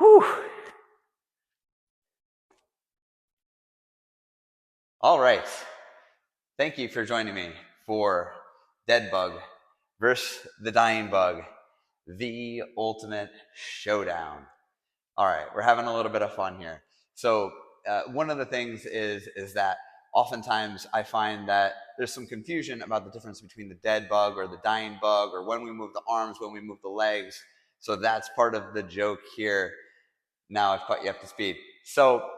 Whew. All right. Thank you for joining me for Deadbug versus the Dying Bug, the ultimate showdown. All right, we're having a little bit of fun here. So one of the things is that oftentimes I find that there's some confusion about the difference between the dead bug or the dying bug, or when we move the arms, when we move the legs. So that's part of the joke here. Now I've caught you up to speed. So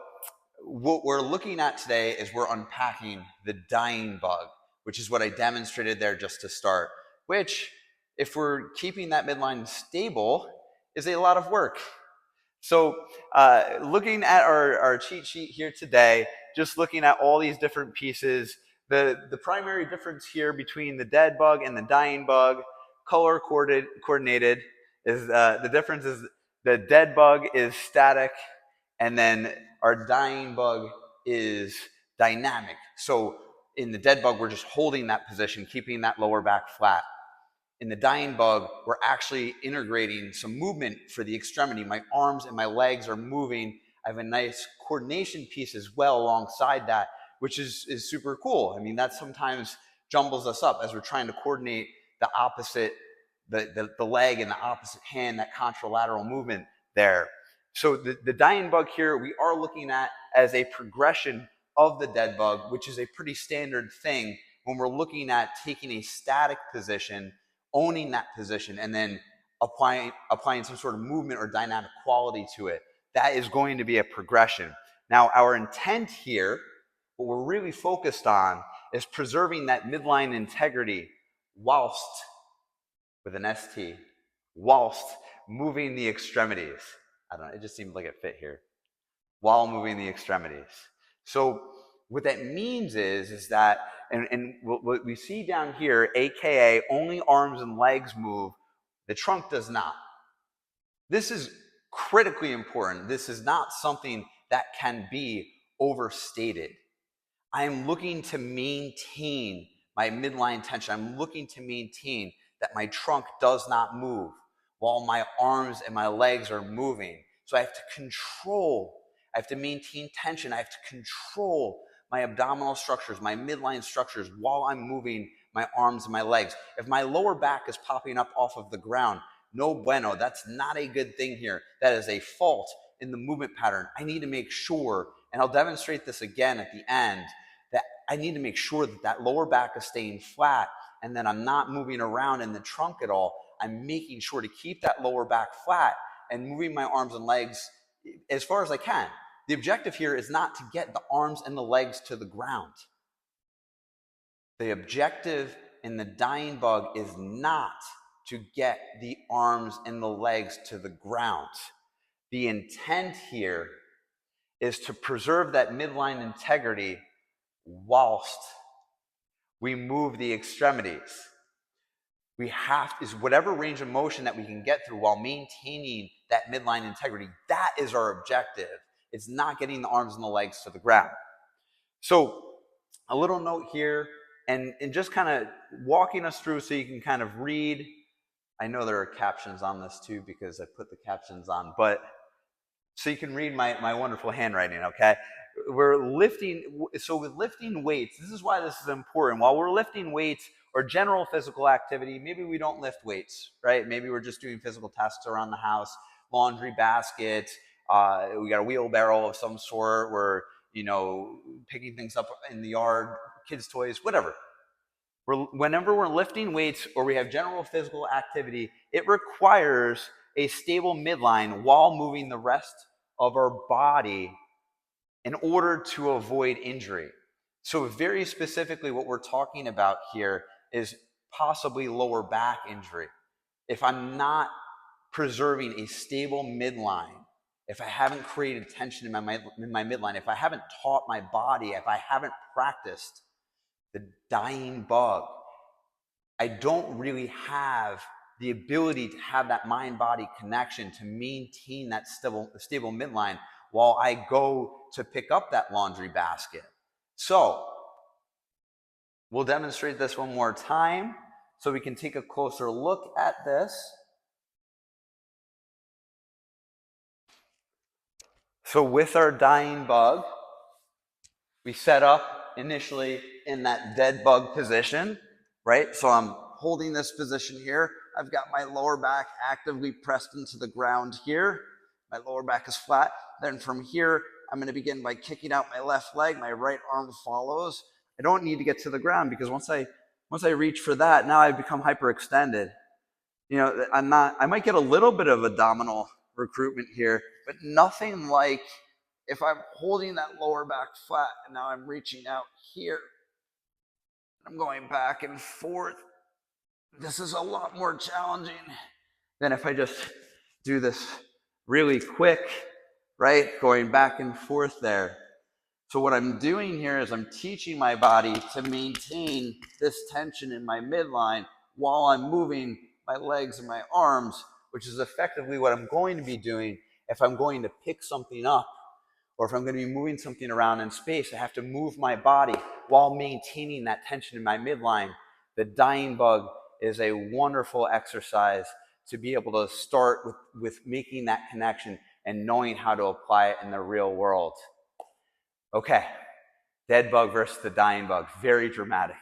what we're looking at today is we're unpacking the dying bug, which is what I demonstrated there just to start, which, if we're keeping that midline stable, is a lot of work. So looking at our cheat sheet here today, just looking at all these different pieces, the primary difference here between the dead bug and the dying bug, color coordinated, is the difference is the dead bug is static, and then our dying bug is dynamic. So in the dead bug, we're just holding that position, keeping that lower back flat. In the dying bug, we're actually integrating some movement for the extremity. My arms and my legs are moving. I have a nice coordination piece as well alongside that, which is super cool. I mean, that sometimes jumbles us up as we're trying to coordinate the opposite, the leg and the opposite hand, that contralateral movement there. So the dying bug here, we are looking at as a progression of the dead bug, which is a pretty standard thing when we're looking at taking a static position, owning that position, and then applying some sort of movement or dynamic quality to it. That is going to be a progression. Now, our intent here, what we're really focused on, is preserving that midline integrity whilst, with an ST, whilst moving the extremities. I don't know, it just seemed like it fit here. While moving the extremities. So what that means is that, and what we see down here, AKA only arms and legs move, the trunk does not. This is critically important. This is not something that can be overstated. I am looking to maintain my midline tension. I'm looking to maintain that my trunk does not move while my arms and my legs are moving. So I have to control, I have to maintain tension, I have to control my abdominal structures, my midline structures while I'm moving my arms and my legs. If my lower back is popping up off of the ground, no bueno, that's not a good thing here. That is a fault in the movement pattern. I need to make sure, and I'll demonstrate this again at the end, that I need to make sure that that lower back is staying flat and that I'm not moving around in the trunk at all. I'm making sure to keep that lower back flat and moving my arms and legs as far as I can. The objective here is not to get the arms and the legs to the ground. The objective in the dying bug is not to get the arms and the legs to the ground. The intent here is to preserve that midline integrity whilst we move the extremities. We have to, is whatever range of motion that we can get through while maintaining that midline integrity. That is our objective. It's not getting the arms and the legs to the ground. So a little note here, and just kind of walking us through so you can kind of read. I know there are captions on this too because I put the captions on, but so you can read my wonderful handwriting, okay? We're lifting, so with lifting weights, this is why this is important. While we're lifting weights or general physical activity, maybe we don't lift weights, right? Maybe we're just doing physical tasks around the house, laundry basket, we got a wheelbarrow of some sort, we're, picking things up in the yard, kids' toys, whatever. Whenever we're lifting weights or we have general physical activity, it requires a stable midline while moving the rest of our body in order to avoid injury. So very specifically what we're talking about here is possibly lower back injury. If I'm not preserving a stable midline, if I haven't created tension in my midline, if I haven't taught my body, if I haven't practiced the dying bug, I don't really have the ability to have that mind-body connection to maintain that stable midline while I go to pick up that laundry basket. So we'll demonstrate this one more time so we can take a closer look at this. So with our dying bug, we set up initially in that dead bug position, right? So I'm holding this position here. I've got my lower back actively pressed into the ground here. My lower back is flat. Then from here, I'm going to begin by kicking out my left leg. My right arm follows. I don't need to get to the ground because once I reach for that, now I've become hyperextended. You know, I might get a little bit of abdominal recruitment here, but nothing like if I'm holding that lower back flat and now I'm reaching out here. I'm going back and forth. This is a lot more challenging than if I just do this really quick, right? Going back and forth there. So what I'm doing here is I'm teaching my body to maintain this tension in my midline while I'm moving my legs and my arms, which is effectively what I'm going to be doing if I'm going to pick something up or if I'm going to be moving something around in space. I have to move my body while maintaining that tension in my midline. The dying bug is a wonderful exercise to be able to start with making that connection and knowing how to apply it in the real world. Okay, dead bug versus the dying bug. Very dramatic.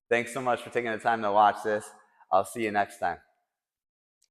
Thanks so much for taking the time to watch this. I'll see you next time.